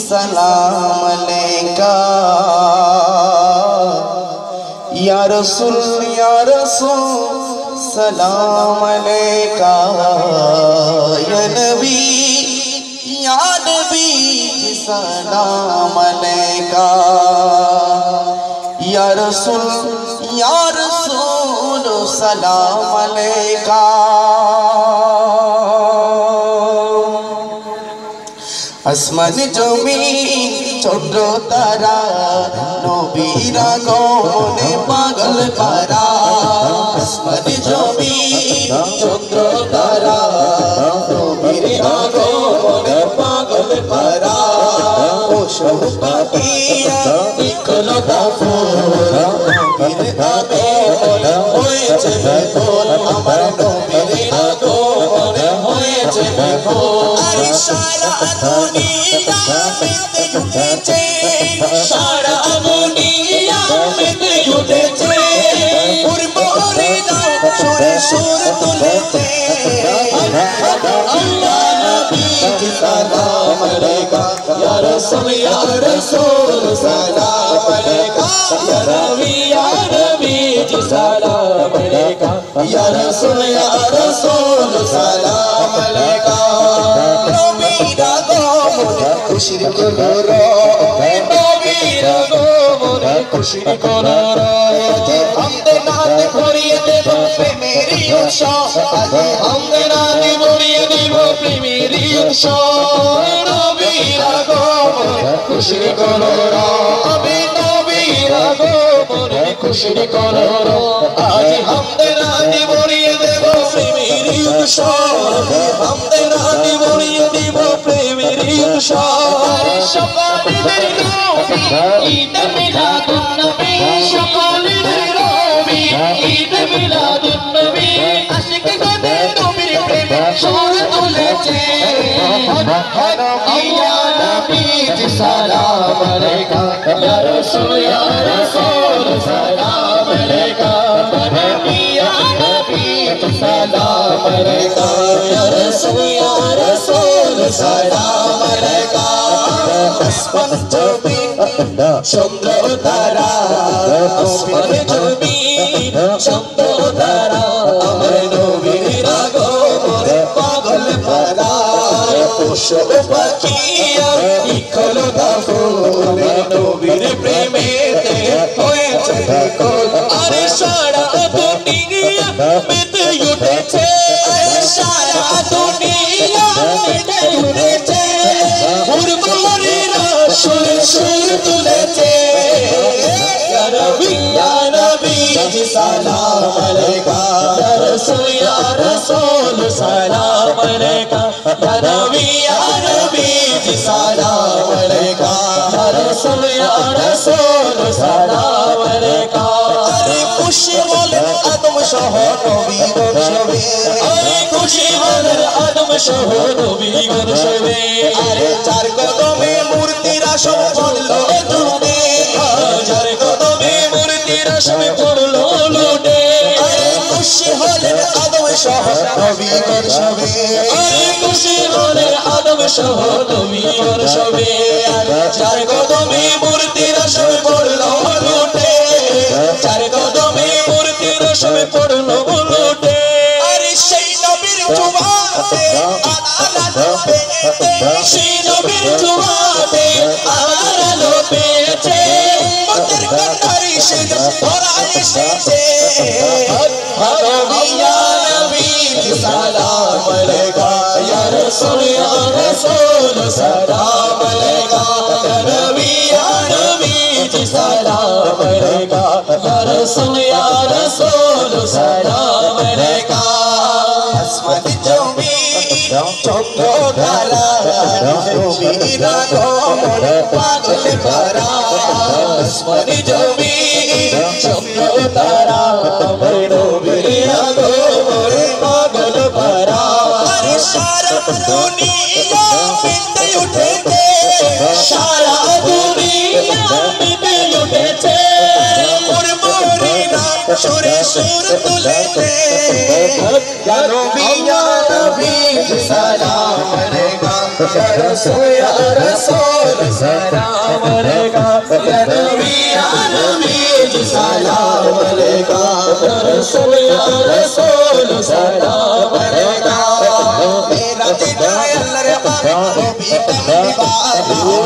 सलाम अलैका या रसूल सलाम अलैका या नबी सलाम अलैका या रसूल सलाम अलैका। আসমান জমিন চন্দ্র তারা নবীর আগমনে পাগল পারা। আসমান জমিন চন্দ্র তারা নবীর আগমনে পাগল পারা। পশু পাখিরা নিকলো দাফন নবীর আগমনে হয়েছে বিপদ। আমার নবীর আগমনে হয়েছে বিপদ। সারা দুনিয়া মেতে উঠেছে, সারা দুনিয়া মেতে উঠেছে। পূর্বরে দাও সুরে সুর তুলেছে। আল্লাহ নবী কি সালাম আলাইকা ইয়া রাসূল সালাম আলাইকা ইয়া নবী কি সালাম আলাইকা ইয়া রাসূল সালাম আলাইকা। খুশির কলর নবীর আগমনে খুশির কলর। আমদে নাত ভরিয়ে দেব প্রেমের উৎসব, আমদে নাত ভরিয়ে দেব প্রেমের উৎসব। নবীর আগমনে খুশির কলর, আমি নবীর আগমনে খুশির কলর। আজ আমদে নাত ভরিয়ে দেব প্রেমের উৎসব, আমদে নাত ভরিয়ে দেব প্রেমের উৎসব। সকলের নবী ঈদ মিলাদুন নবী, সকলের নবী ঈদ মিলাদুন নবী। আশিকগণে নবীর প্রেমে সুর তুলেছে। ইয়া নবী সালাম আলাইকা ইয়া রাসূল সালাম আলাইকা ইয়া নবী সালাম আলাইকা ইয়া রাসূল সালাম আলাইকা। আসমান জমিন চন্দ্র তারা, আসমান জমিন চন্দ্র তারা আমার নবীর আগমনে পাগল পারা। পশু পাখিরা নিকলো দাফন নবীর প্রেমেতে হয়েছে বিকল। আরে সারা দুনিয়া মেতে উঠেছে, সারা দুনিয়া মেতে উঠেছে। পূর্বরেরা সুর সুর তুলেছে। ইয়া নবী সালাম আলাইকা ইয়া রাসূল সালাম আলাইকা ইয়া নবী সালাম আলাইকা ইয়া রাসূল সালাম আলাইকা। আরে খুশি হলেন আদম সহ নবীগণ সবে, আরে খুশি হলেন আদম সহ নবীগণ সবে। আরে চার কদমে মূর্তিরা সব পড়লো দুনে, চার কদমে মূর্তিরা সব পড়লো লুটে। আরে খুশি হলেন আদম সহ নবীগণ সবে, আরে খুশি হলেন আদম সহ নবীগণ সবে। আরে চার কদমে মূর্তিরা সব পড়লো লুটে, চার কদমে মূর্তিরা সব পড়লো লুটে। আরে সেই নবীর জুবাতে আলালো পেয়েছে, সেই নবীর জুবাতে আলালো পেয়েছে। উম্মতের কান্নারি সে ধরা এসেছে। ইয়া নবী সালাম আলাইকা ইয়া রাসূল সালাম আলাইকা ইয়া নবী সালাম আলাইকা ইয়া রাসূল সালাম আলাইকা। আসমান জমিন চন্দ্র তারা নবীর আগমনে পাগল পারা। আসমান জমিন চন্দ্র তারা নবীর আগমনে পাগল পারা। दुनिया में उठे सारा दुनिया में उठे मुरमुरीना सुरे सुर तुलेते या नबी सलाम रहेगा या रसूल सलाम रहेगा या नबी सलाम रहेगा या रसूल सलाम रहेगा मेरा दिल अल्लाह रे नबी कमली वाला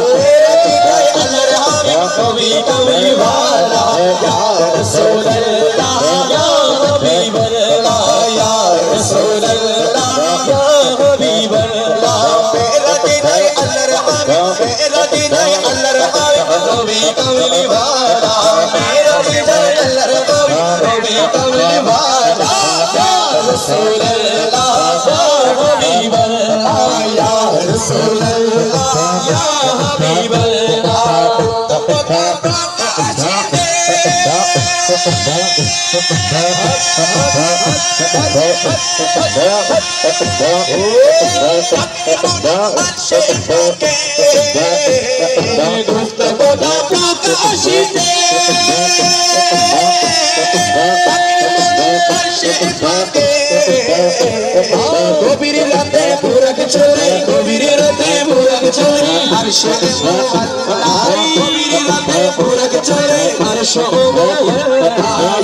मेरा दिल अल्लाह रे नबी कमली वाला या रसूल अल्लाह या हबीब अल्लाह या रसूल अल्लाह या हबीब अल्लाह मेरा दिल अल्लाह रे मेरा दिल अल्लाह रे नबी कमली वाला मेरा दिल अल्लाह रे नबी कमली वाला या रसूल अल्लाह या हबीब अल्लाह या रसूल अल्लाह या हबीब अल्लाह गोबीर राते पूरक चोरी गोबीर राते पूरक चोरी अर्श गोबीर राते पूरक चोरी अर्श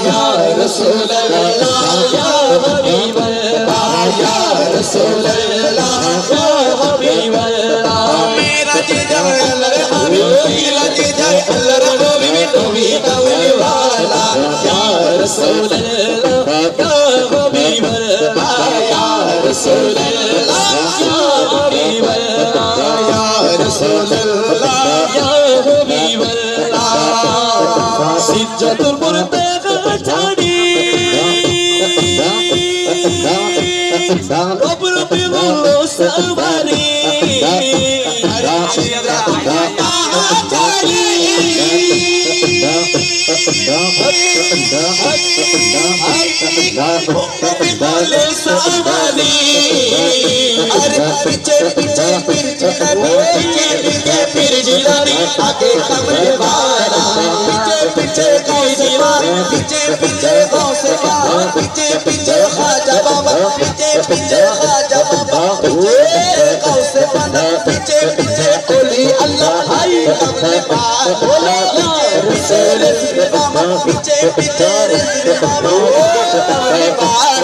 या रसूल अल्लाह या हबीब अल्लाह या रसूल अल्लाह या हबीब अल्लाह मेरा जिगर अल्लाह हबीब मेरा जिगर अल्लाह हबीब नबी कमली वाला या रसूल अल्लाह या हबीब अल्लाह या रसूल अल्लाह या हबीब अल्लाह या रसूल अल्लाह या हबीब अल्लाह सिज्जतुल मुर्तज़ा ठाड़ी कब्र पे वो सवारी पीछे पीछे पीछे फिर जिलानी आगे कमरे वाला पीछे पीछे कोई दीवार पीछे पीछे से पीछे पीछे खाजा बाबा पीछे पीछे खाजा बाबा पीछे से बना पीछे पीछे कोली अल्लाह हाय अपने पास बोले रसूल बाबा पीछे पीछे अपने पास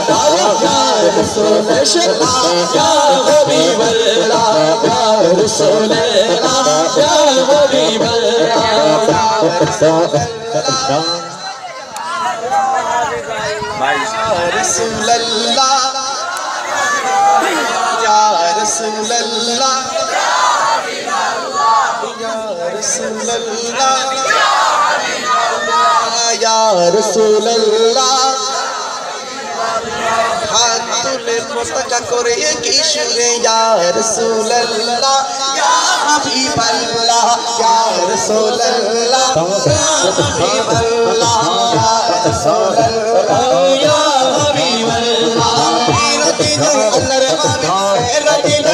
या रसूल अल्लाह या हबीब अल्लाह या रसूल अल्लाह या हबीब अल्लाह या रसूल अल्लाह या रसूल अल्लाह या रसूल अल्लाह या रसूल अल्लाह हाथ तुले मुस्तका करे की सुरे या रसूल अल्लाह या हबीब अल्लाह या रसूल अल्लाह या हबीब अल्लाह या रसूल अल्लाह या हबीब अल्लाह मेरा दिल अल्लाह रे मेरा दिल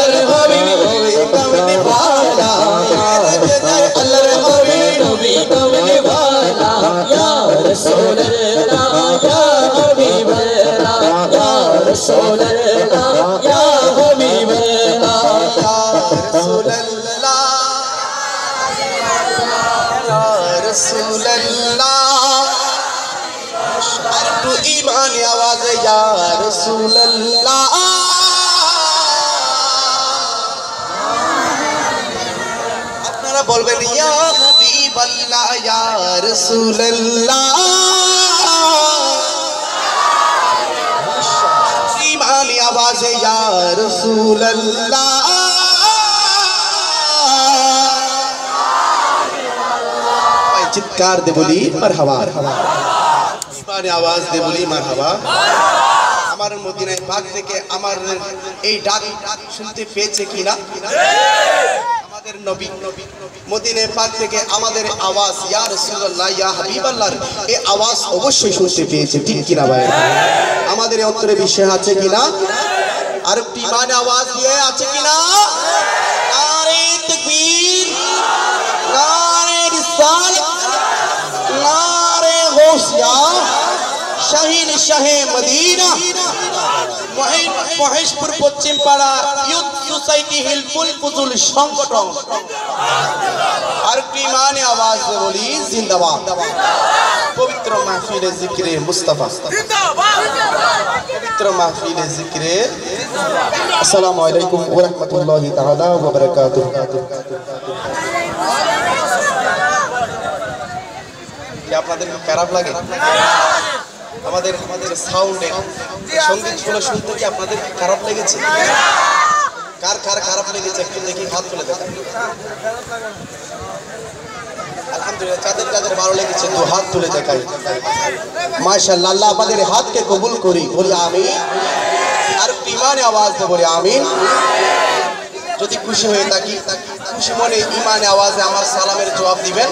अल्लाह रे हबीब कमली वाला मेरा दिल अल्लाह रे हबीब कमली वाला या रसूल अल्लाह या हबीब अल्लाह या रसूल अल्लाह या हबीब अल्लाह या रसूल अल्लाह या रसूल अल्लाह अरे तू ईमान आवाज या रसूल अल्लाह अपनारा बोलबेन या हबीब अल्लाह या रसूल अल्लाह ईमानी आवाज या रसूल अल्लाह चित्कार दे बोली मरहबा ईमानी आवाज दे बोली मरहबा हमारे मदीना पाक থেকে আমার এই ডাক শুনতে পেয়েছে কিনা আমাদের নবী মদিনা পাক থেকে আমাদের আওয়াজ ইয়া রাসূলুল্লাহ ইয়া হাবিবাল্লাহর এই আওয়াজ অবশ্যই শুনতে পেয়েছে ঠিক কিনা ভাই আমাদের অন্তরে বিশ্বাস আছে কিনা আর একটু ইমানে আওয়াজ দিয়ে আছে কিনা? নারে তাকবীর, নারে রিসালাত, নারে গৌসিয়া, শাহিন শাহে মদিনা, মহেশপুর পশ্চিম পাড়া ইউথ সোসাইটি হিলফুল ফুজুল সংগঠন। আর একটু ইমানে আওয়াজ দিয়ে বলি জিন্দাবাদ। পবিত্র মাহফিলে জিকিরে মুস্তাফা, পবিত্র মাহফিলে জিকিরে। আসসালামু আলাইকুম ওয়া রাহমাতুল্লাহি তাআলা ওয়া বারাকাতুহু। কি আপনাদের খারাপ লাগে? আমাদের সাউন্ডে সঙ্গীত শুনতে কি আপনাদের খারাপ লেগেছে? কার কার খারাপ লেগেছে একটু দেখি, হাত তুলে দেখান। আলহামদুলিল্লাহ, যাদের যাদের ভালো লেগেছে তো হাত তুলে দেখাই। মাশাআল্লাহ, আল্লাহ আমাদের হাতকে কবুল করি, বলি আমিন। আর ইমানে আওয়াজ দিয়ে বলি আমিন। যদি খুশি হয়ে থাকি, খুশি মনে ইমানে আওয়াজে আমার সালামের জবাব দিবেন।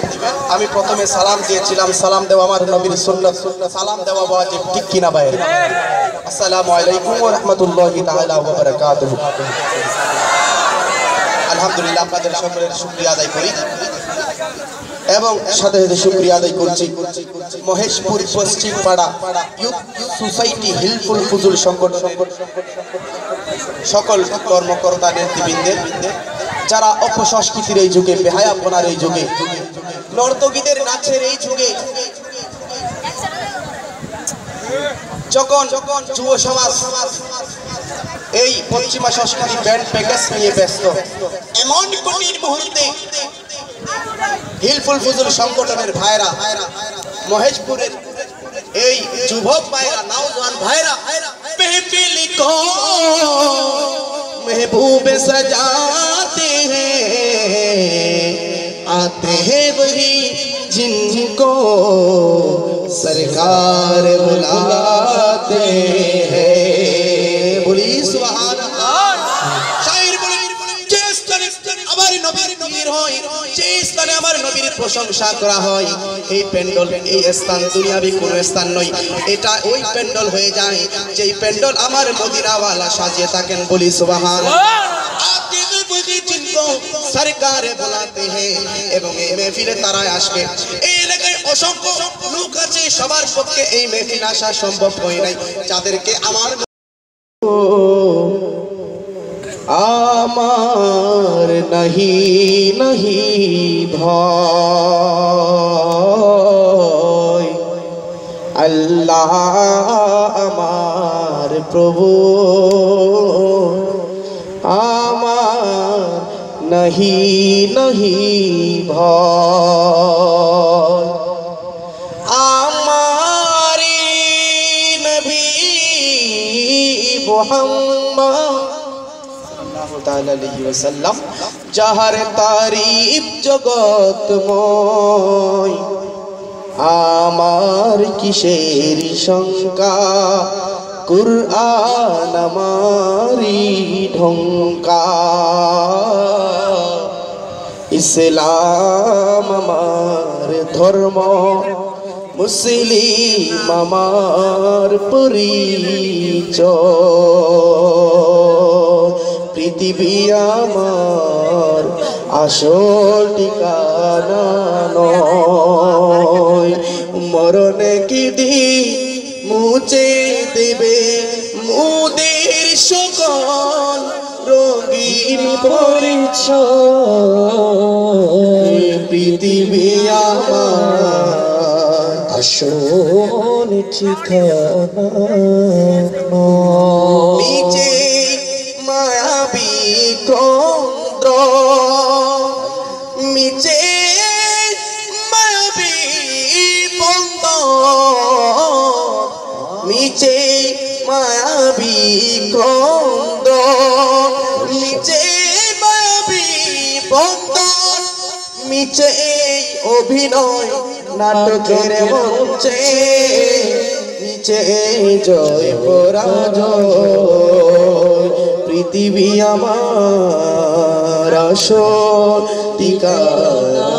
আমি প্রথমে সালাম দিয়েছিলাম, সালাম দেওয়া আমার নবীর সুন্নাত, সালাম দেওয়া ওয়াজিব, ঠিক কিনা ভাই? আসসালামু আলাইকুম ওয়া রাহমাতুল্লাহি তাআলা ওয়া বারাকাতুহু। আলহামদুলিল্লাহ, আপনাদের সকলের শুকরিয়া আদায় করি এবং সাথে সাথে শুকরিয়া আদায় করছি মহেশপুর পশ্চিম পাড়া ইউথ সোসাইটি হিলফুল ফুজুল সংগঠন সকল কর্মকর্তা নেতৃবৃন্দের, যারা অপসংস্কৃতির এই যুগে, বেহায়াপনার এই যুগে, নর্তকীদের নাচের এই যুগে, যখন যুব সমাজ এই পশ্চিমা সংস্কৃতি ব্যান্ড প্যাকেজ নিয়ে ব্যস্ত, এমন কঠিন মুহূর্তে হিলফুল ফুজুল সংগঠনের ভাইরা, মহেশপুরের এই যুবক ভাইরা, নওজওয়ান ভাইরা, महफिल को महबूब सजाते हैं, आते हैं वही जिनको सरकार बुलाते हैं। बोली सुभान अल्लाह। शायर बोले जिस तरह हमारे नबीर नबीर হয়, যে স্থানে আমার নবীর প্রশংসা করা হয়, এই প্যান্ডেল, এই স্থান দুনিয়াবি কোনো স্থান নয়, এটা ওই প্যান্ডেল হয়ে যায় যেই প্যান্ডেল আমার মদিনাওয়ালা সাজিয়ে থাকেন। বলি সুবহানাল্লাহ। আতে বুঝি জিनको সরকার বুলাতে हैं, এবং এই মেহফিলে তারা আসবে। এই এলাকায় অসংখ্য লোক আছে, সবার পক্ষে এই মেহফিল আসা সম্ভব হয় নাই, যাদেরকে আমার আমার নাহি নাহি ভয়, আল্লাহ আমার প্রভু, আমার নাহি নাহি ভয়, আমার নবী মুহাম্মদ যাহার তারিফ জগৎময়, আমার কিসের শঙ্কা, কুরআন আমারি ঢঙ্কা, ইসলাম আমার ধর্ম, মুসলিম আমার পরিচয়, পৃথিবী আমার আসল ঠিকানা নয়, মরণে কি দিন মুছে দেবে মুদের সকল রঙিন পরিচয়, পৃথিবী আমার আসল ঠিকানা নিচে মায়াবী কেন্দ্র, নিচে মায়াবী বন্দর, নিচে মায়াবী কেন্দ্র, নিচে মায়াবী বন্দর, নিচে অভিনয় নাটকের মঞ্চে, নিচে জয় পরাজয়, পৃথিবী আমার আসল ঠিকানা।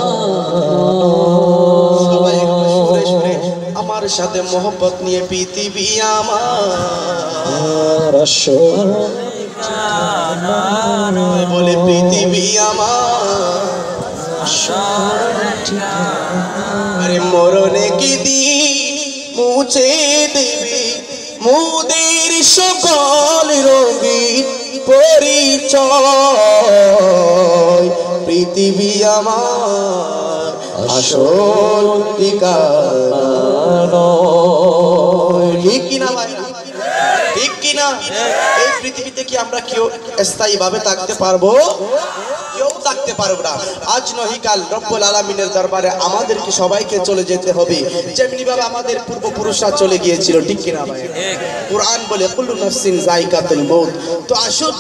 সবাই সুরে সুরে আমার সাথে মোহব্বত নিয়ে, পৃথিবী আমার আসল মুছে দেবে মোদের সকল রঙিন পরিচয়। পৃথিবী আমার আসল ঠিকানা। ঠিক কিনা ভাই? ঠিক কিনা? এই পৃথিবীতে কি আমরা কেউ স্থায়ী ভাবে থাকতে পারবো? কেউ থাকতে পারবো না। আজ নহি কাল রব্বুল আলামিনের দরবারে আমাদেরকে সবাইকে চলে যেতে হবে, যেমনি ভাবে আমাদের পূর্বপুরুষরা চলে গিয়েছিল। ঠিক কিনা ভাই? কুরআন বলে কুল্লু নাফসিন যায়কাতুল মউত। তো আসুন,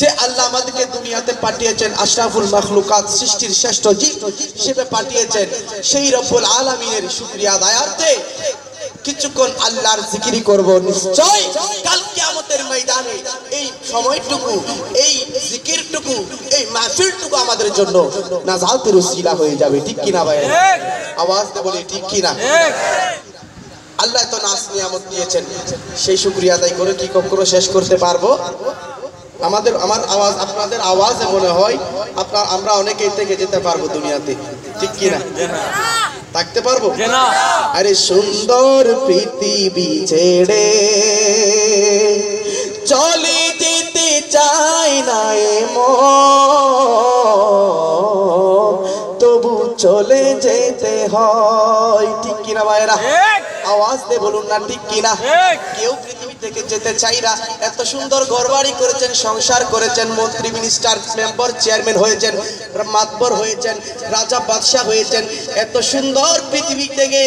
যে আল্লাহ আমাদেরকে দুনিয়াতে পাঠিয়েছেন, আশরাফুল মাখলুকাত, সৃষ্টির শ্রেষ্ঠ জীব হিসেবে পাঠিয়েছেন, সেই রব্বুল আলামিনের শুকরিয়া আদায়ার্থে কিছুক্ষণ আল্লাহর জিকিরি করব। নিশ্চয় কাল কিয়ামতের ময়দানে এই সময়টুকু, এই জিকিরটুকু, এই মাহফিলটুকু আমাদের জন্য নাজাতের উসিলা হয়ে যাবে। ঠিক কিনা ভাই? আওয়াজ দিয়ে বলি ঠিক কিনা? আল্লাহ তো নাস নিয়ামত দিয়েছেন, সেই শুকরিয়া আদায় করে কি কখনো শেষ করতে পারবো? আমার আওয়াজ আপনাদের আওয়াজে মনে হয় আমরা অনেকেই থেকে যেতে পারবো দুনিয়াতে। ঠিক কিনা? থাকতে পারবো? আরে সুন্দর পৃথিবী ছেড়ে চলে যেতে চাই না তবু চলে যেতে হয়। ঠিক কিনা ভাইরা? আওয়াজ দিয়ে বলুন না ঠিক কিনা? কেউ পৃথিবী থেকে যেতে চাই না। এত সুন্দর ঘরবাড়ি করেছেন, সংসার করেছেন, মন্ত্রী মিনিস্টার মেম্বার চেয়ারম্যান হয়েছেন, মাতবর হয়েছেন, রাজা বাদশাহ হয়েছেন, এত সুন্দর পৃথিবী থেকে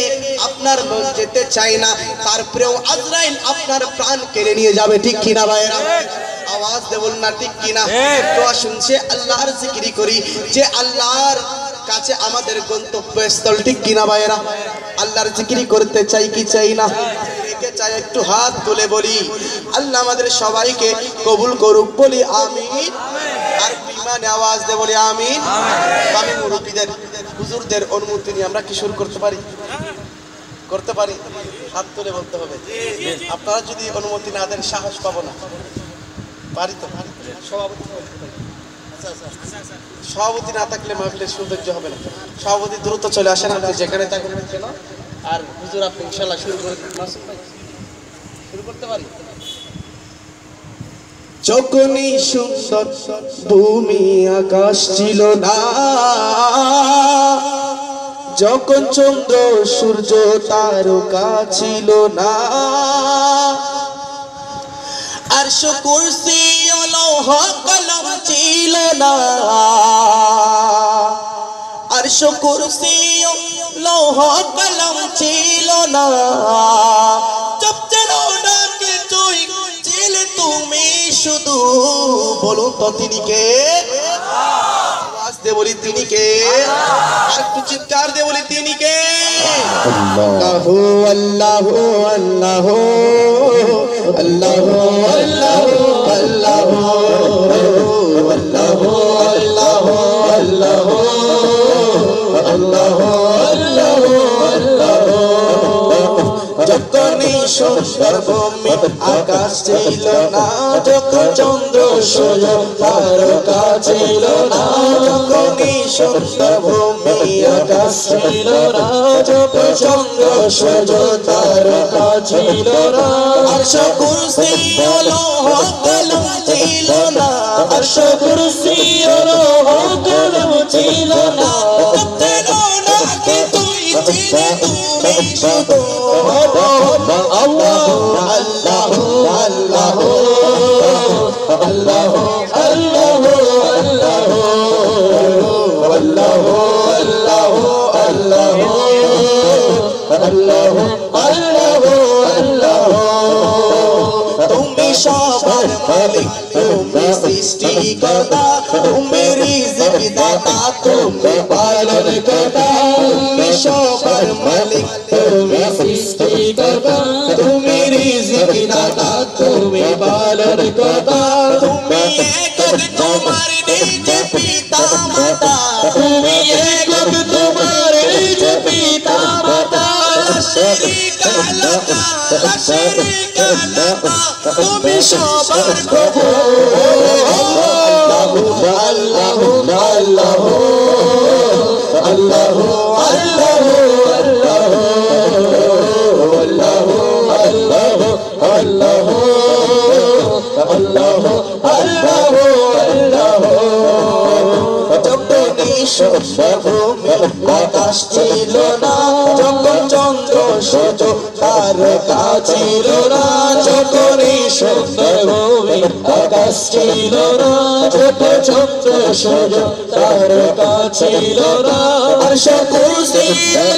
আপনার মন যেতে চাই না। তারপরেও আজরাইল আপনার প্রাণ কেড়ে নিয়ে যাবে। ঠিক কিনা ভাইরা? আওয়াজ দিয়ে বলুন না ঠিক কিনা? তো শুনছে আল্লাহর জিকিরি করি, যে আল্লাহর কাছে আমাদের গন্তব্যস্থল। ঠিক কিনা ভাইরা? আল্লাহর জিকিরি করতে চাই কি চাই না? চাই একটু হাত তুলে বলি আল্লাহ আমাদের সবাইকে কবুল করুক, বলি আমিন। আর বিমানে আওয়াজ দিয়ে বলি আমিন। আমি মুরব্বীদের হুজুরদের অনুমতি নিয়ে আমরা কি শুরু করতে পারি? করতে পারি? হাত তুলে বলতে হবে। আপনারা যদি অনুমতি না দেন সাহস পাবো না। পারি তো? সভাপতি না থাকলে মাহফিলের সৌন্দর্য হবে না। সভাপতি দ্রুত চলে আসেন, আপনি যেখানে থাকেন কেন। আর হুজুর আপনি ইনশাআল্লাহ শুরু করতে পারি। যখনই সুন্দর ভূমি আকাশ ছিল না, যখন চন্দ্র সূর্য তারকা ছিল না, আরশ কুরসি লৌহ কলম ছিল না, আরশ কুরসি লৌহ কলম ছিল না, তুমি শুধু বলুন তো তিনি কে? আওয়াজ দিয়ে বলি তিনি কে? একটু চিৎকার দিয়ে বলি তিনি কে? আল্লাহু আল্লাহু আল্লাহু আল্লাহু আল্লাহু আল্লাহু আল্লাহু আল্লাহু আল্লাহু আল্লাহু আল্লাহু আল্লাহু। যখনই সুন্দর ভূমি আকাশ ছিল না, যখন চন্দ্র সূর্য তারকা ছিল না, যখনই সুন্দর ভূমি আকাশ ছিল না, যখন চন্দ্র সূর্য তারকা ছিল না, আরশ কুরসি লৌহ কলম ছিল না, আরশ কুরসি লৌহ কলম ছিল না, তুমি শুধু আল্লাহু আল্লাহু আল্লাহু আল্লাহু আল্লাহু আল্লাহু আল্লাহু আল্লাহু আল্লাহু আল্লাহু আল্লাহু। তুমি সবার মালিক, তুমি সৃষ্টিকর্তা, তুমি রিজিক দাতা, তুমি পালন কর্তা। তুমি সবার মালিক, তুমি সৃষ্টিকর্তা, তুমি রিজিক দাতা, তুমি পালন কর্তা। তুমি একক, তোমার নিজে পিতা মাতা, তুমি একক, তোমার নিজে পিতা মাতা। শরীকা লাকা, শরীকা লাকা, তুমি সবার প্রভু। আল্লাহু আল্লাহু আল্লাহু আল্লাহু আল্লাহু আল্লাহু अल्लाह अल्लाह अल्लाह যখন ভূমি আকাশ ছিল না যখন চন্দ্র সূর্য তারকা ছিল না যখন সুন্দর ভূমি আকাশ ছিল না যখন চন্দ্র সূর্য তারকা ছিল না আরশ কুরসি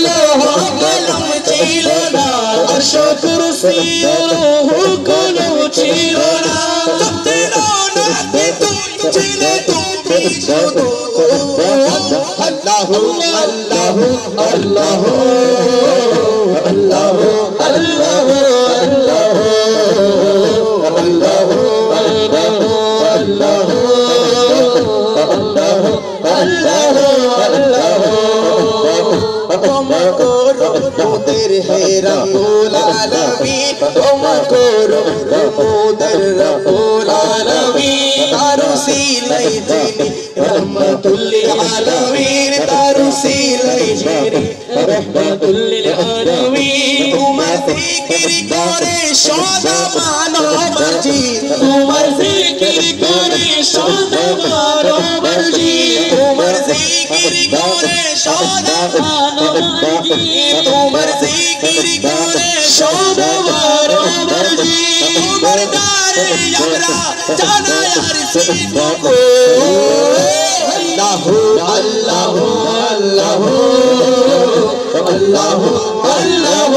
লৌহ কলম ছিল না আরশ কুরসি লৌহ কলম ছিল না अल्लाह अल्लाह अल्लाह अल्लाह अल्लाह अल्लाह तेरे है रब्बुल आलमीन तुमको रब्बुल आलमीन तारुसीलै जिनी रहमतुल लिल आलमीन तारुसीलै जिनी रहमतुल लिल आलमीन तुम्हार जिकिर करे सदा मानव जी तुम्हार जिकिर करे सदा मानव जी तुम्हार जिकिर करे सदा मानव जी तुम्हार जिकिर करे सदा मानव जी तुम्हार दारे हमरा जाना यार सीनो को अल्लाह अल्लाह अल्लाह अल्लाह अल्लाह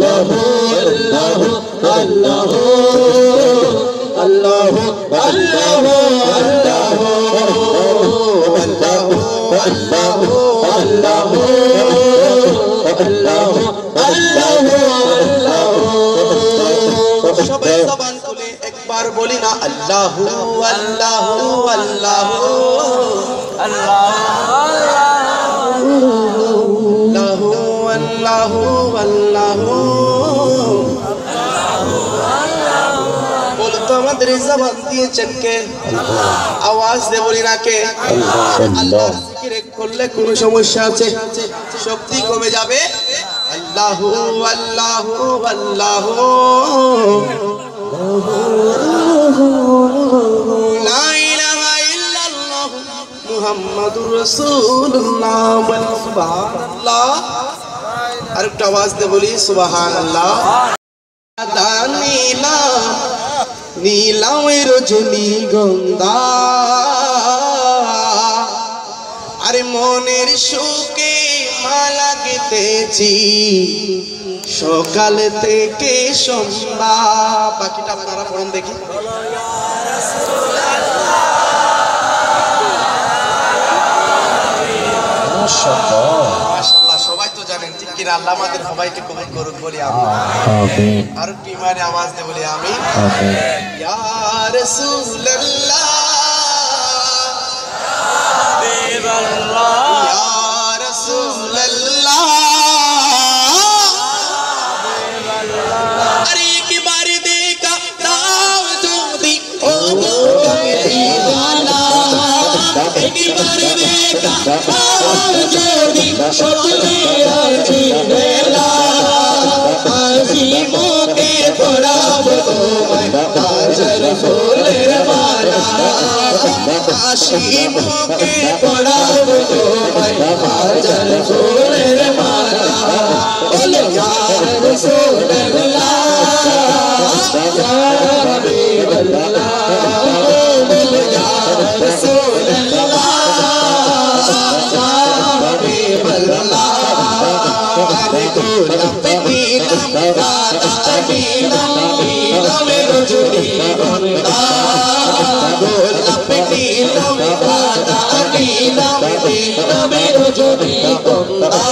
अल्लाह अल्लाह अल्लाह अल्लाह সবাই জবান খুলে একবার বলি না আল্লাহু আল্লাহু আল্লাহু আল্লাহু আল্লাহু আল্লাহু বল তো আমাদের জবান দিয়েছেন কে আওয়াজ দে বলি না কে আল্লাহ জিকির করলে কোনো সমস্যা আছে শক্তি কমে যাবে আল্লাহু আল্লাহু আল্লাহু লা ইলাহা ইল্লাল্লাহ মুহাম্মাদুর রাসূলুল্লাহ সুবহানাল্লাহ আরেকটা আওয়াজ দিয়ে বলি সুবহানাল্লাহ নীলাম নীলামের রজনীগন্ধা আরে মনের সুখে মালা গেঁথেছি সকাল থেকে সন্ধ্যা বাকিটা আপনারা পড়ুন দেখি মাশাআল্লাহ সবাই তো জানেন ঠিক কি আল্লাহ আমাদের সবাইকে কবুল করুক বলি আমিন আর কি মানে আওয়াজ দিয়ে বলি আমিন আমিন ইয়া রাসূলুল্লাহ হাবিবাল্লাহ ইয়া রাসূলুল্লাহ अरे एक बार देखा दाव जोदी ओ दीवाना एक बार देखा दाव जोदी सपने आजी बेला आजी मोके पड़ा वो हाजर फूले माला आशी मोके पड़ा वो हाजर फूले माला बोले यार रसूलुल्लाह या हबीबल्लाह बोले यार रसूलुल्लाह या हबीबल्लाह अरे गुलाम पे नीलम गाता नीलम नीलम रजनी गंधा गुलाम पे नीलम गाता नीलम नीलम रजनी गंधा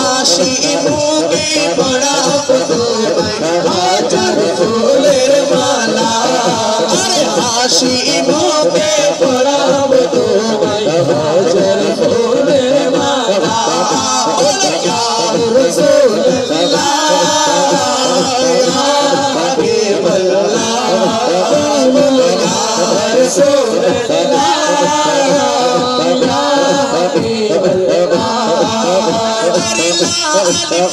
आशी मुके बड़ा हाजर শিবকে পড়াব তোমায় হাজার ফুলের মালা বলো ইয়া রাসূলুল্লাহ ইয়া হাবিবাল্লাহ বলো ইয়া রাসূলুল্লাহ ইয়া হাবিবাল্লাহ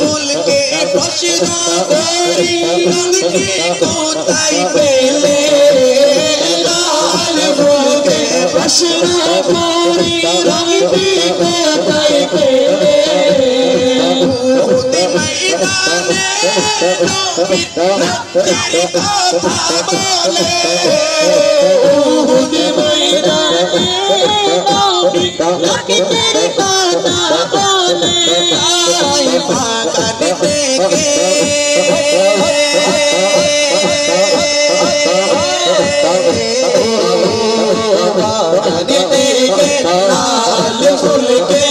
फूल के बशरा गोरी रंग की कोताई पेले लाल फूल के बशरा गोरी रंग की कोताई पेले खुद मैदान तेरी कथा बोले खुद मैदान तेरी कथा बोले आई पागल देखे लाल फूल के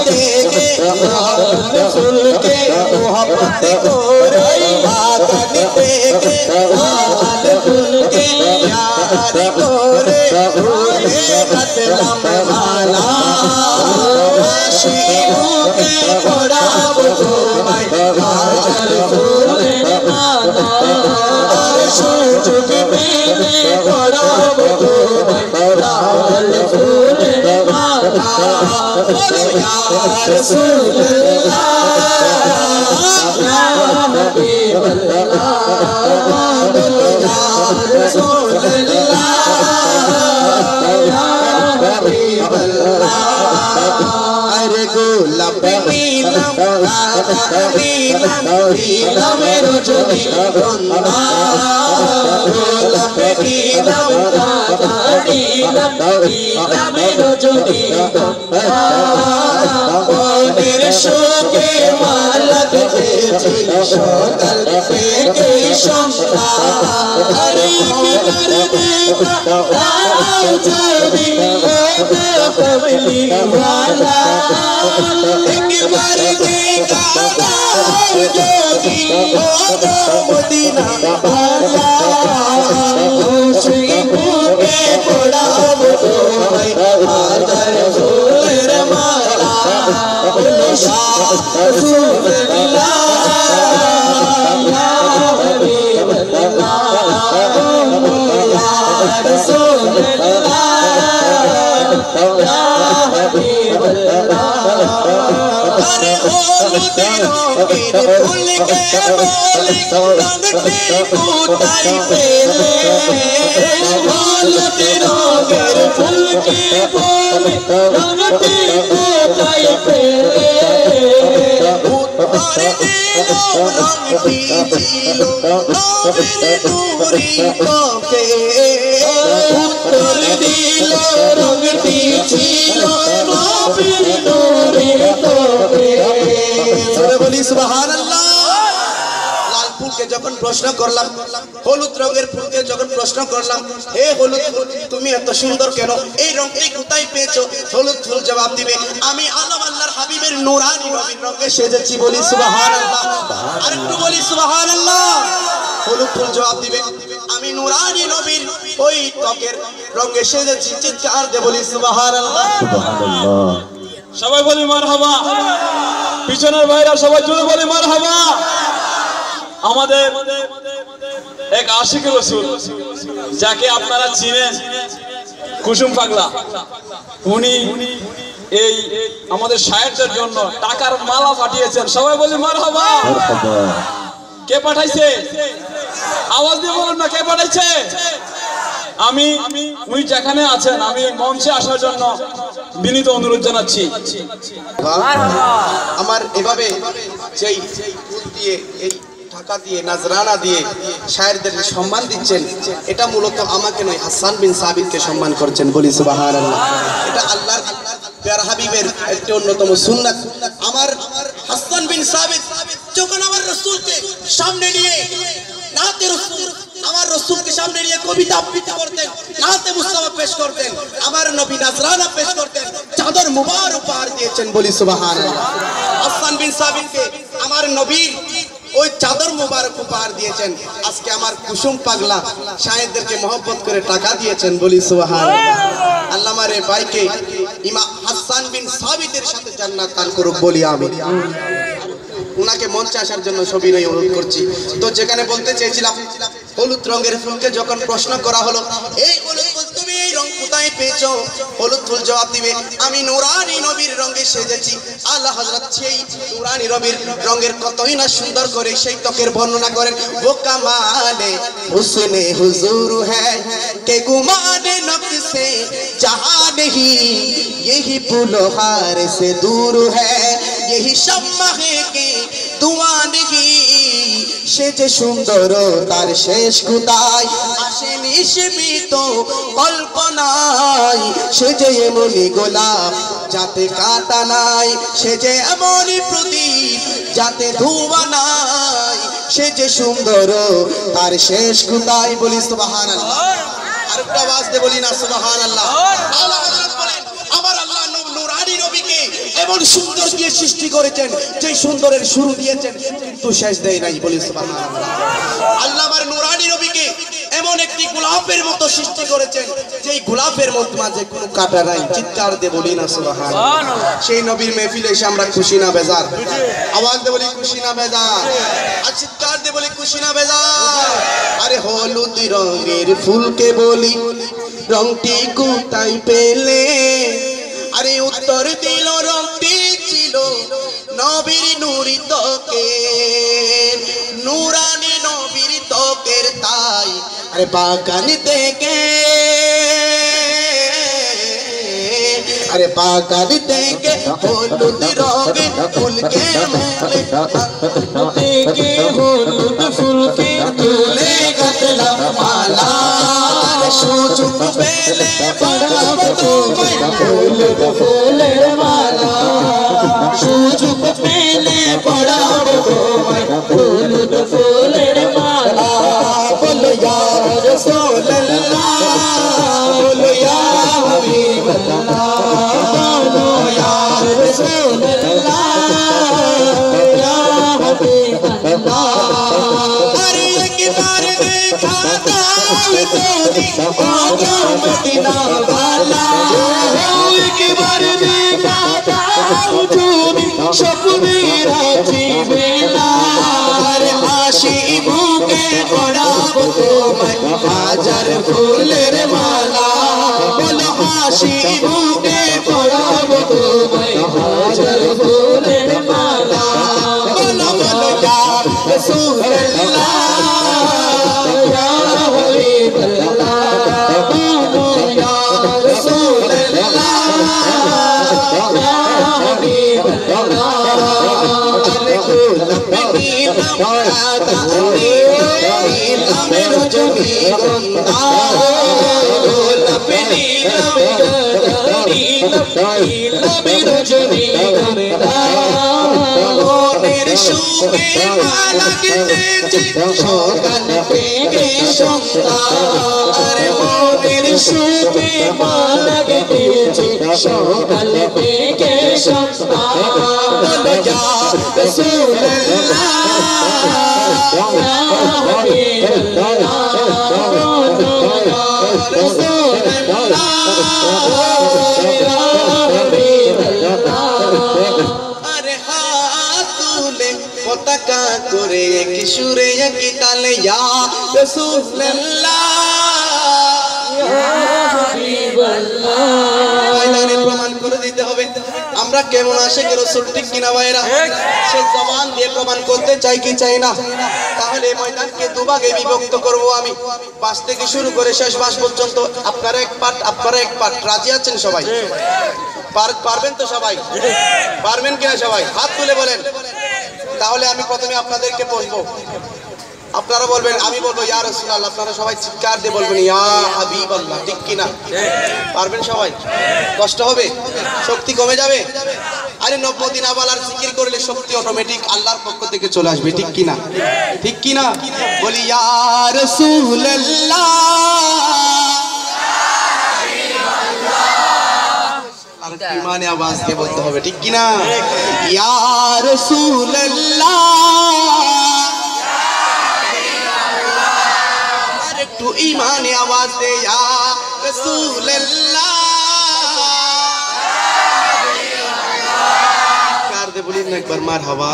देखे लाल फूल के मोहब्बत को रही पागल देखे लाल फूल के प्यार को रे कतलम वाला शिवके पड़ाब तुम्हाय हाजर फूलेर माला सूझ मेरे पड़ाब तुम्हाय लाल फूलेर माला बोलो या रसूलल्लाह या हबीबल्लाह बोलो या रसूलल्लाह या हबीबल्लाह अरे गोलाप नीलम नीलम नीलम रोजनी गंगा गोलाप नीलम नीलम नीलम रोजनी गंगा मेरे शोके माला देती शोकल पे के शंका अरे किधर देखा लाल जबी कमली वाला एक बार देखा जोगी मदीना वाला शिवके पड़ाब तुम्हाय हाजर फूलेर माला बोलो या रसूलल्लाह या हबीबल्लाह या रसूलल्लाह या हबीबल्लाह अरे फूल के बोले रंग की कोताई पेले फूल के बोले रंग की कोताई पेले उत्तर दिलो रंग की झीलो नूरी नूरी के उत्तर दिलो रंग की झीलो नूरी नूरी के बोली सुभान अल्लाह लाल फूल के जखन प्रश्न करलाम हलुद रंगेर फूलके जखन प्रश्न करलाम हे हलुद फूल तुमी एत सुंदर केन এই রংটি কোথায় পেয়েছো হলুদ ফুল জবাব দিবে আমি আলম আল্লাহর হাবিবের নূরানি নবীর রঙে সেজেছি বলি সুবহানাল্লাহ আরেকটু বলি সুবহানাল্লাহ হলুদ ফুল জবাব দিবে আমি নূরানি নবীর ওই ত্বকের রঙে সেজেছি চিৎকার দিয়ে বলি সুবহানাল্লাহ সুবহানাল্লাহ সবাই বলি মারহাবা পিছনের ভাইরা সবাই জোরে বলি মারহাবা আমাদের এক আশিক রাসূল যাকে আপনারা চিনেন কুসুম পাগলা উনি এই আমাদের শায়েরদের জন্য টাকার মালা পাঠিয়েছেন সবাই বলি মারহাবা মারহাবা কে পাঠাইছে আওয়াজ দিয়ে বলুন না কে পাঠাইছে আমি উনি যেখানে আছেন আমি মঞ্চে আসার জন্য বিনীত অনুরোধ জানাচ্ছি মারহাবা আমার এভাবে সেই ফুল দিয়ে এই টাকা দিয়ে নজরানা দিয়ে শায়েরদের সম্মান দিচ্ছেন এটা মূলত আমাকে নয় হাসান বিন সাবিতকে সম্মান করছেন বলি সুবহানাল্লাহ এটা আল্লাহর প্যারা হাবিবের একটা অন্যতম সুন্নাত আমার হাসান বিন সাবিত যখন আমার রাসূলকে সামনে নিয়ে নাতে রাসূল আমার রাসূলকে সামনে নিয়ে কবিতা আবৃত্তি করতেন নাতে মুস্তাফা পেশ করতেন আমার নবী নজরানা পেশ করতেন চাদর মুবারক উপহার দিয়েছেন বলি সুবহানাল্লাহ হাসান বিন সাবিতকে আমার নবী ওই চাদর মুবারক উপহার দিয়েছেন। আজকে আমার কুসুম পাগলা শায়েখদেরকে মহব্বত করে টাকা দিয়েছেন, বলি সুবহানাল্লাহ। আল্লাহ আমারে ভাইকে ইমাম হাসান বিন সাবিতের সাথে জান্নাত দান করুক, বলি আমিন। উনাকে মঞ্চে আসার জন্য সবিনয় অনুরোধ করছি। তো যেখানে বলতে চেয়েছিলাম, হলুদ রঙের ফুলকে যখন প্রশ্ন করা হলো, এই হলুদ ফুল তুমি এই রং কোথায় পেয়েছো? হলুদ ফুল জবাব দিবে, আমি নুরানি নবীর রঙে সেজেছি। আল্লাহ হযরত সেই নুরানি নবীর রঙের কতই না সুন্দর করে সেই ত্বকের বর্ণনা করেন। ও কামালে হুসনে হুজুর হ্যায় কে গুমানে নকশে জাহান নেহি, यही पुलहार से दूर है, यही शम्मा है कि दुआ नहीं। সে যে সুন্দর তার শেষ কোথায় আসেনি সীমিত কল্পনায়। সে যে এমনই গোলাপ যাতে কাঁটা নাই, সে যে এমনই প্রদীপ যাতে ধোঁয়া নাই। সে যে সুন্দর তার শেষ কোথায়, বলি সুবহানাল্লাহ। আরেকটা আওয়াজ দিয়ে বলি না সুবহানাল্লাহ। আল্লাহ হযরত বলেন, আমার আল্লাহ নুরানি নবীকে এমন সুন্দর দিয়ে সৃষ্টি করেছেন, যে সুন্দরের শুরু দিয়েছেন কিন্তু শেষ দেয় নাই, বলি সুবহানাল্লাহ। আল্লাহ আমার নুরানি নবীকে এমন একটি গোলাপের মতো সৃষ্টি করেছেন, যেই গোলাপের মাঝে কোনো কাঁটা নাই। চিৎকার দিয়ে বলি না সুবহানাল্লাহ। সেই নবীর মেহফিলে এসে আমরা খুশি না বেজার? আওয়াজ দিয়ে বলি খুশি না বেজার? আর চিৎকার দিয়ে বলি খুশি না বেজার? আরে হলুদ রঙের ফুলকে বলি রংটি কোথায় পেলে? আরে উত্তর দিল রংটি ছিল নবীর নূরি ত্বকের, নুরানি নবীর ত্বকের তাই। আরে বাগান থেকে, আরে বাগান থেকে হলুদ রঙের ফুলকে থেকে হলুদ ফুলকে তুলে গাঁথলাম মালা। সুযোগ পেলে পরাব তোমায় হলুদ ফুলের মালা, সুযোগ পেলে পরাব তোমায় হলুদ ফুলের মালা। বলো ইয়া রাসূলুল্লাহ, বলো ইয়া হাবিবাল্লাহ, বলো ইয়া রাসূলুল্লাহ, ইয়া হাবিবাল্লাহ। আরে একবার দেখা দাও যদি মদিনা वाला, একবার দেখা দাও যদি স্বপ্নে রাজি বেলা। আরে হাসি মুখে পরাবো তোমায় হাজার ফুলের মালা। বলো হাসি মুখে পরাবো তোমায় হাজার ফুলের মালা। বলো বলো ইয়া রাসূলুল্লাহ, ইয়া হাবিবাল্লাহ, বলো ইয়া রাসূলুল্লাহ, ইয়া হাবিবাল্লাহ। আরে গোলাপি নামাতা নীলামের রজনীগন্ধা, গোলাপি নীলামের রজনীগন্ধা। মনের সুখে মালা গেঁথেছে সকাল থেকে সন্ধ্যা। আরে মনের সুখে মালা গেঁথেছে সকাল থেকে সন্ধ্যা। বলো ইয়া রাসূলুল্লাহ, ইয়া হাবিবাল্লাহ, বলো ইয়া রাসূলুল্লাহ, ইয়া হাবিবাল্লাহ। আরে হাত তুলে পতাকা করে এক সুরে এক তালে ইয়া রাসূলুল্লাহ, ইয়া হাবিবাল্লাহ। ময়দানে প্রমাণ করে দিতে হবে আমরা কেমন আশিক রাসূল, ঠিক কিনা ভাইরা? সে জবান দিয়ে প্রমাণ করতে চাই কি চাই না? তাহলে ময়দানকে দুভাগে বিভক্ত করব আমি, পাশ থেকে শুরু করে শেষ পাশ পর্যন্ত। আপনারা এক পার্ট, আপনারা এক পার্ট। রাজি আছেন সবাই? পারবেন তো সবাই? পারবেন কিনা সবাই? হাত তুলে বলেন। তাহলে আমি প্রথমে আপনাদেরকে বলবো, আপনারা বলবেন, আমি বলবো ইয়া রাসূলুল্লাহ, আপনারা সবাই চিৎকার দিয়ে বলবেন ইয়া হাবিবাল্লাহ, ঠিক কিনা? পারবেন সবাই? কষ্ট হবে? শক্তি কমে যাবে? আরে 90 দিন আবালার জিকির করলে শক্তি অটোমেটিক আল্লাহর পক্ষ থেকে চলে আসবে, ঠিক কিনা? ঠিক কিনা? বলি ইয়া রাসূলুল্লাহ, আর ইমানে আওয়াজ দিয়ে বলতে হবে, ঠিক কিনা? ইয়া রাসূলুল্লাহ, একটু ইমানে আওয়াজ দে ইয়া রাসূলুল্লাহ কার দে বলি না একবার মারহাবা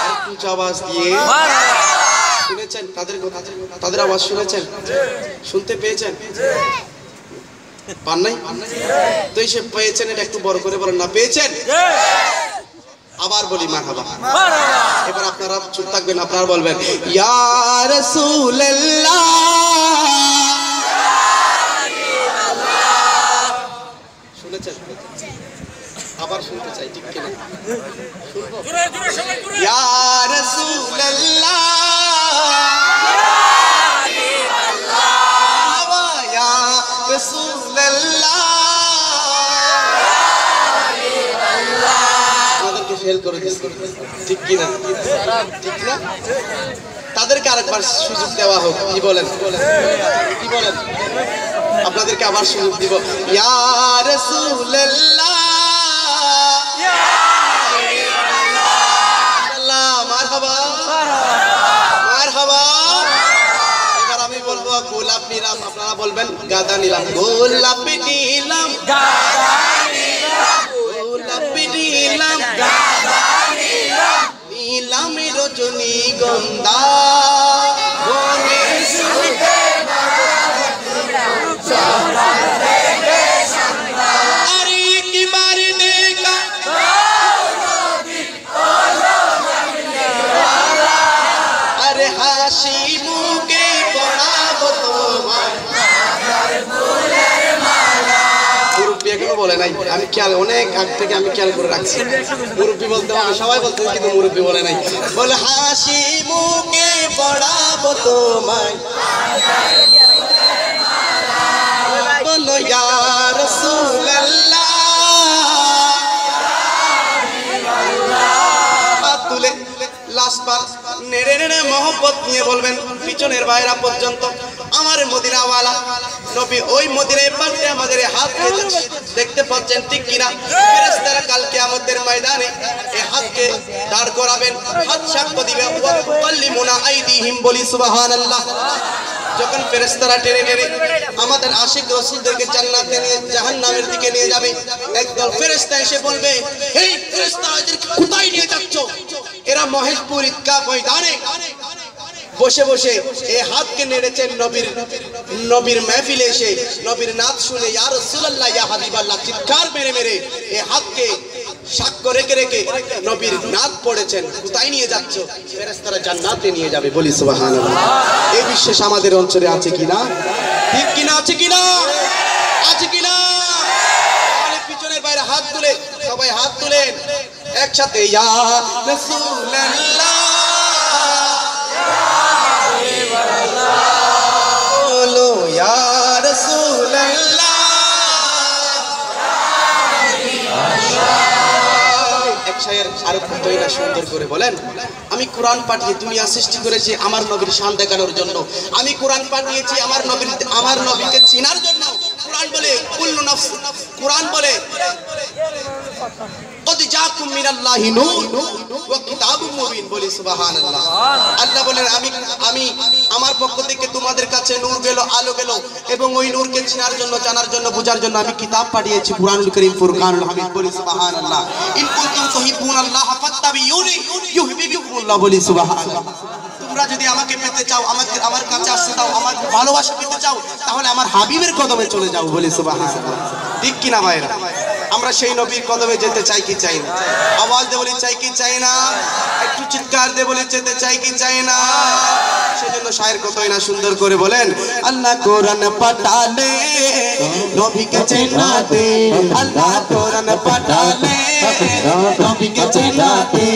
একটু আওয়াজ দিয়ে শুনেছেন তাদের আওয়াজ শুনেছেন শুনতে পেয়েছেন পান নাই তো এসে পেয়েছেন এটা একটু বড় করে বলেন না পেয়েছেন আবার বলি মারহাবা এবার আপনারা চুপ থাকবেন আপনারা বলবেন ইয়া রাসূলুল্লাহ শুনেছেন আবার শুনতে চাই ঠিক কিনা ইয়া রাসূলুল্লাহ ইয়া রাসূলুল্লাহ আমাদেরকে ফেল করে দিচ্ছে ঠিক কিনা ঠিক না তাদেরকে আরেকবার সুযোগ দেওয়া হোক কি বলেন আপনাদেরকে আবার সুযোগ দিব ইয়া রাসূলুল্লাহ এবার আমি বলবো গোলাপ নিলাম আপনারা বলবেন গাঁদা নিলাম গোলাপ নিলাম নিলাম রজনীগন্ধা বলে নাই আমি খেয়াল অনেক আগ থেকে আমি খেয়াল করে রাখছি মুরব্বী বলতে হবে সবাই বলতে কিন্তু মুরব্বী বলে নাই বলে হাসি মুখে পড়াবো তোমায় বলো ইয়া রাসূলুল্লাহ তুলে লাস্ট বার নেড়ে নেড়ে মহব্বত নিয়ে বলবেন পিছনের বাইরা পর্যন্ত আমার মদিনাওয়ালা নবী ওই মদিনায় পাশে আমাদের হাত দেখতে পাচ্ছেন ঠিক কিনা ফেরেশতারা কাল কিয়ামতের ময়দানে এই হাতকে দাঁড় করাবেন হাত সাক্ষ্য দিবে ওয়া তুকাল্লিমুনা আইদিহিম বলি সুবহানাল্লাহ যখন ফেরেশতারা টেনে টেনে আমাদের আশিক রাসূলদেরকে জান্নাতে নিয়ে জাহান্নামের দিকে নিয়ে যাবে একদল ফেরেশতা এসে বলবে এই ফেরেশতারা এদেরকে কোথায় নিয়ে যাচ্ছ এরা মহেশপুর ঈদগাহ ময়দানে বসে বসে এই হাতকে নেড়েছেন নবীর মাহফিলে এসে নবীর নাত শুনে ইয়া রাসূলুল্লাহ ইয়া হাবিবাল্লাহ চিৎকার মেরে মেরে এই হাতকে সাক্ষ্য রেখে রেখে নবীর নাত পড়েছেন কোথায় নিয়ে যাচ্ছ ফেরেশতারা জান্নাতে নিয়ে যাবে বলি সুবহানাল্লাহ এই বিশ্বাস আমাদের অঞ্চলে আছে কিনা ঠিক কিনা আছে কিনা তাহলে পিছনের বাইরে হাত তুলে সবাই হাত তুলেন একসাথে ইয়া রাসূলুল্লাহ বলো ইয়া রাসূলুল্লাহ এক শায়ের আরো কতই না সুন্দর করে বলেন আমি কোরআন পাঠিয়ে দুনিয়া সৃষ্টি করেছি আমার নবীর শান দেখানোর জন্য আমি কোরআন পাঠিয়েছি আমার নবীকে চিনার জন্য কোরআন বলে কুল্লু নফস কোরআন বলে قد جاءكم من الله نور وكتاب مبين বলি সুবহানাল্লাহ আল্লাহ বলেন আমি আমার পক্ষ থেকে তোমাদের কাছে নূর গেল আলো গেল এবং ওই নূরকে চিনার জন্য জানার জন্য বোঝার জন্য আমি কিতাব পাঠিয়েছি কুরআনুল কারীম ফুরকানুল হামিদ বলি সুবহানাল্লাহ ইন কুনতুম তুহিব্বুনাল্লাহ ফাত্তাবিউনি ইউহিব্বুকুমুল্লাহ বলি সুবহানাল্লাহ তোমরা যদি আমাকে পেতে চাও আমার কাছে আসতে দাও আমার ভালোবাসা পেতে চাও তাহলে আমার হাবিবের কদমে চলে যাও বলি সুবহানাল্লাহ ঠিক কি না ভাইরা আমরা সেই নবীর কদমে যেতে চাই কি চাই না আওয়াজ দে বলি চাই কি চাই না একটু চিৎকার দে বলি যেতে চাই কি চাই না সেজন্য শায়ের কতই না সুন্দর করে বলেন আল্লাহ কোরআন পাঠালে নবীকে চেনাতে আল্লাহ কোরআন পাঠালে নবীকে চেনাতে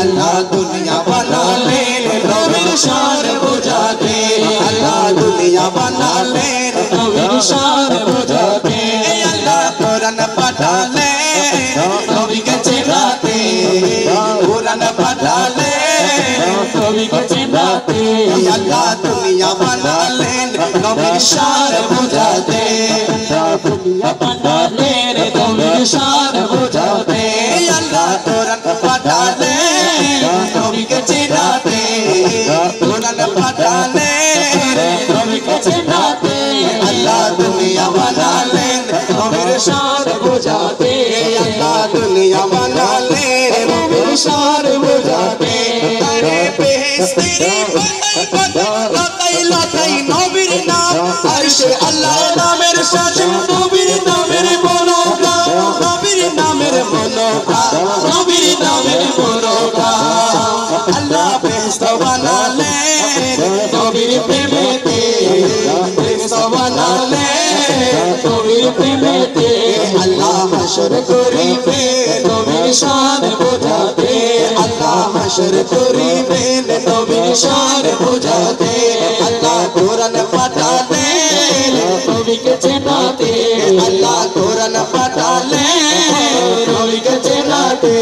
আল্লাহ দুনিয়া বানালে নবীর শান বোঝাতে আল্লাহ দুনিয়া বানালে নবীর শান বোঝাতে আল্লাহ কোরআন পাঠালে নবীকে চেনাতে কোরআন পাঠালে নবীকে চেনাতে আল্লাহ দুনিয়া বানালেন নবীর শান বোঝাতে দুনিয়া বানালেন নবীর শান বোঝাতে আল্লাহ কোরআন পাঠালে নবীকে চেনাতে কোরআন পাঠালে নবীকে এই নবীর নাম আরশে আল্লাহ নামের শাসন নবীর নামের মনোগ্রাম নবীর নামের মনোগ্রাম নবীর নামের মনোগ্রাম আল্লাহ বেহেশত বানালেন নবীর প্রেমেতে বেহেশত বানালেন নবীর প্রেমেতে আল্লাহ হাসর করিবে নবীর শান বোঝাতে আল্লাহ হাসর করিবেন নবীর শান বোঝাতে আল্লাহ কোরআন পাঠালেন নবীকে চেনাতে আল্লাহ কোরআন পাঠালেন নবীকে চেনাতে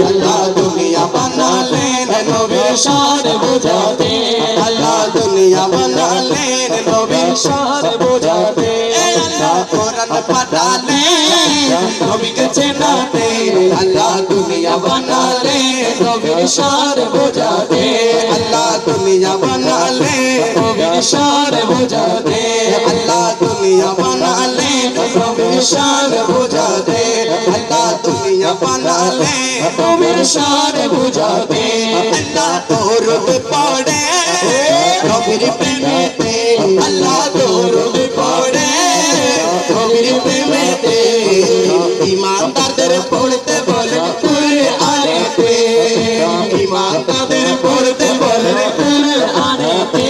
আল্লাহ দুনিয়া বানালেন নবীর শান বোঝাতে আল্লাহ দুনিয়া বানালেন নবীর শান বোঝাতে আল্লাহ কোরআন পাঠালেন নবীকে চেনাতে আল্লাহ দুনিয়া বানালেন নবীর শান বোঝাতে আল্লাহ দুনিয়া বানালেন নবীর শান বোঝাতে আল্লাহ দুনিয়া বানালেন নবীর শান বোঝাতে আল্লাহ দুনিয়া বানালেন নবীর শান বোঝাতে আল্লাহ দরুদ পড়ে নবীর প্রেমেতে আল্লাহ দরুদ পড়ে নবীর প্রেমেতে ঈমানদারদের পড়তে বলে কুরআনেতে ঈমানদারদের পড়তে বলে কুরআনেতে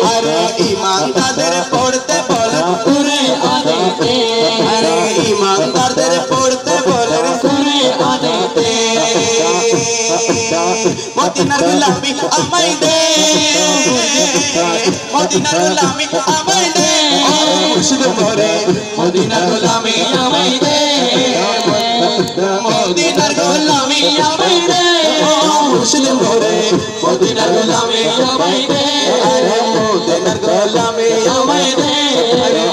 আর ঈমানদারদের পড়তে বলে কুরআনেতে আর ঈমানদারদের পড়তে বলে কুরআনেতে মদিনার গোলামি আমায় দে মদিনার গোলামি আমায় দে মুর্শিদ মোরে মদিনার গোলামি আমায় দে মদিনার গোলামি আমায় দে মুর্শিদ মোরে মদিনার গোলামি আমায় দে মদিনার গোলামি আমায় দে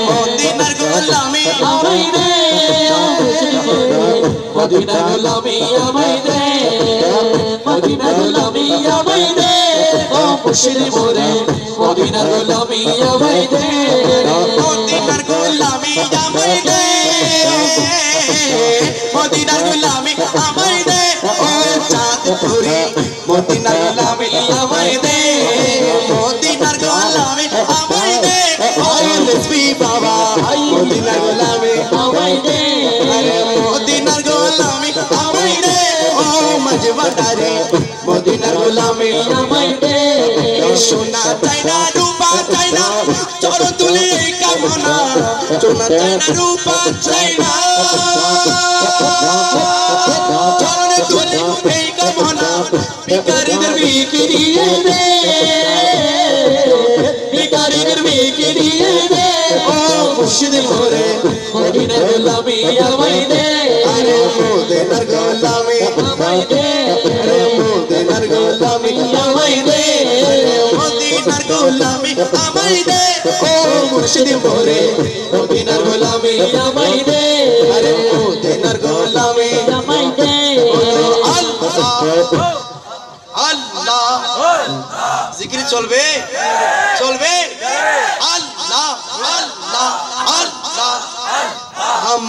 মদিনার গোলামি আমায় দে মদিনার গোলামি আমায় দে মদিনার গোলামি আমায় দে ও মুর্শিদ মোরে মদিনার গোলামি আমায় দে মদিনার গোলামি আমায় দে মদিনার গোলামি আমায় দে ও চাঁদপুরি মদিনার গোলামি আমায় দে মদিনার গোলামি আমায় দে ও লক্ষ্মী বাবা মদিনার গোলামি আমায় দে মদিনার গোলামি আমায় দে ও মজবাদারে মদিনার গোলামি আমায় দে সোনা চাই না রূপা চাই না চরণ তুলি এই কামনা সোনা চাই না রূপা চাই না চরণ তুলি এই কামনা ভিখারিদের ভিখিরিয়ে দে ভিখারিদের ভিখিরিয়ে দে ও মুর্শিদ মোরে মদিনার গোলামি আমায় দে আরে মদিনার গোলামি আমায় দে আরে মদিনার গোলামি আমায় দে মদিনার গোলামি আমায় দে ও মুর্শিদ মোরে মদিনার গোলামি আমায় দে আরে মদিনার গোলামি আমায় দে আল্লাহ আল্লাহ জিকির চলবে চলবে আল্লাহ আল্লাহ আল্লাহ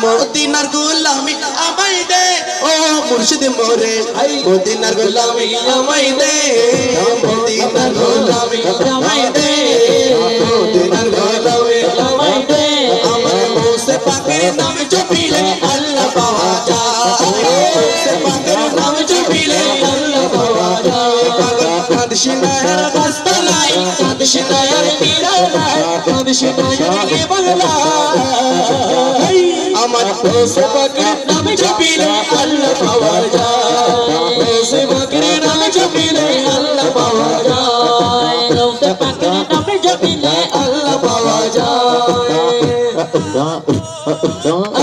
মদিনার গোলামি আমায় দে ও মুর্শিদ মোরে মদিনার গোলামি আমায় দে মদিনার গোলামি আমায় দে মদিনার গোলামি আমায় দে আমার মুসে পাকের নাম জপিলে আল্লাহ পাওয়া যায় মুসে পাকের নাম জপিলে আল্লাহ পাওয়া যায় কাদশিনার বাস্তালাই কাদশিনার মিরালাই কাদশিনার কে বাংলা আমার মুসে পাকের নাম জপিলে আল্লাহ পাওয়া যায় মুসে পাকের নাম জপিলে আল্লাহ পাওয়া যায় মুসে পাকের নাম জপিলে আল্লাহ পাওয়া যায়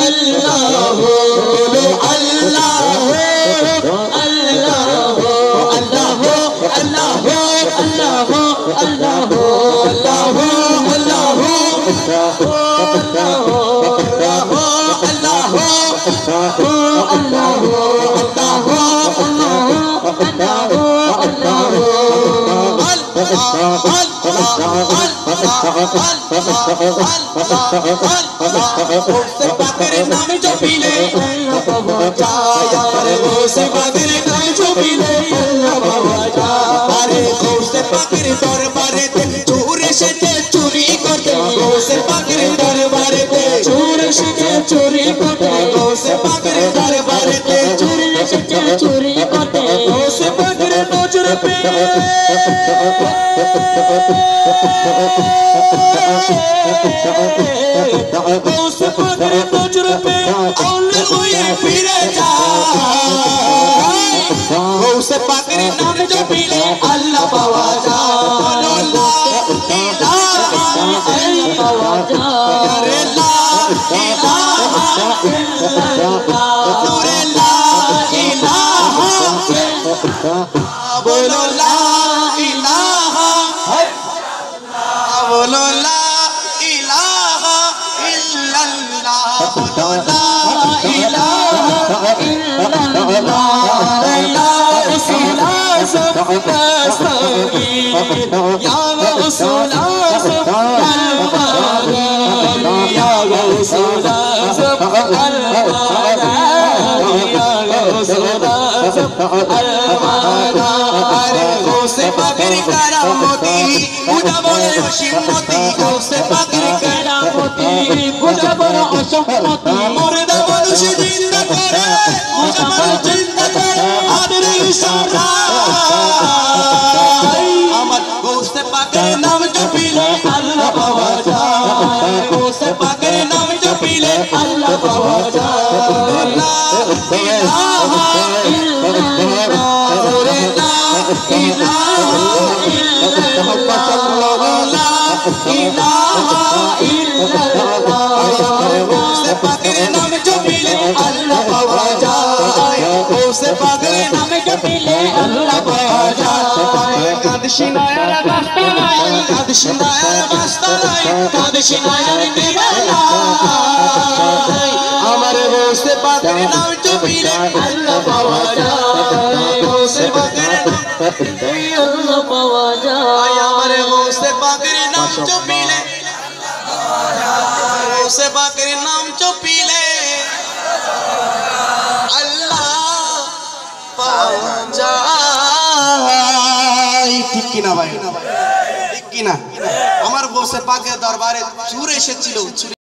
আল্লাহ বলো আল্লাহ আল্লাহ আল্লাহ আল্লাহ আল্লাহ আল্লাহ নাম জপিলে আল্লাহ পাওয়া যায় আরে গৌসে পাকের নাম জপিলে আল্লাহ পাওয়া যায় আরে গৌসে পাকের দরবারেতে চোর এসেছে চুরি করতে গৌসে পাকের দরবারেতে চোর এসেছে চুরি করতে গৌসে পাকের দরবারেতে চোর এসেছে চুরি করতে গৌসে পাকের নজর পেয়ে গৌসে পাকের নজর পেয়ে আউলে হয়ে ফিরে যায় গৌসে পাকের নাম জপিলে আল্লাহ পাওয়া যায় লা ইলাহা ইল্লাল্লাহ রে লা ইলাহা ইল্লাল্লাহ রে লা ইলাহা বলো লা ইলাহা বলো লা ইলাহা ইল্লাল্লাহ বলো লা ইলাহা ইল্লাল্লাহ লা إله يا رسول يا رسول غوث پاکر کرامتی پوجا بولے حشمتی غوث پاکر کرامتی پوجا بولے حشمتی مردہ منوش زندہ کرے پوجا منوش زندہ کرے آدر ইশারা আমার গৌস পাকের নাম জপিলে আল্লাহ পাওয়া যায় গৌস পাকের নাম জপিলে আল্লাহ পাওয়া যায় লা ইলাহা ইল্লাল্লাহ রে লা ইলাহা ইল্লাল্লাহ লা ইলাহা ইল্লাল্লাহ গৌস পাকের নাম জপিলে আল্লাহ পাওয়া যায় গৌস পাকের নাম জপিলে আল্লাহ পাওয়া যায় কাদশিনায়ার বাস্তানায় কাদশিনায়ার বাস্তানায় কাদশিনায়ার নিবালায় আমার গৌস পাকের নাম জপিলে আল্লাহ পাওয়া যায় গৌস পাকের আল্লাহ পাওয়া যায় আমার গৌস পাকের নাম জপিলে গৌস পাকের নাম জপিলে আল্লাহ পাওয়া যায় ঠিক কিনা ভাই ঠিক কিনা আমার গৌস পাকের দরবারে চোর এসেছিল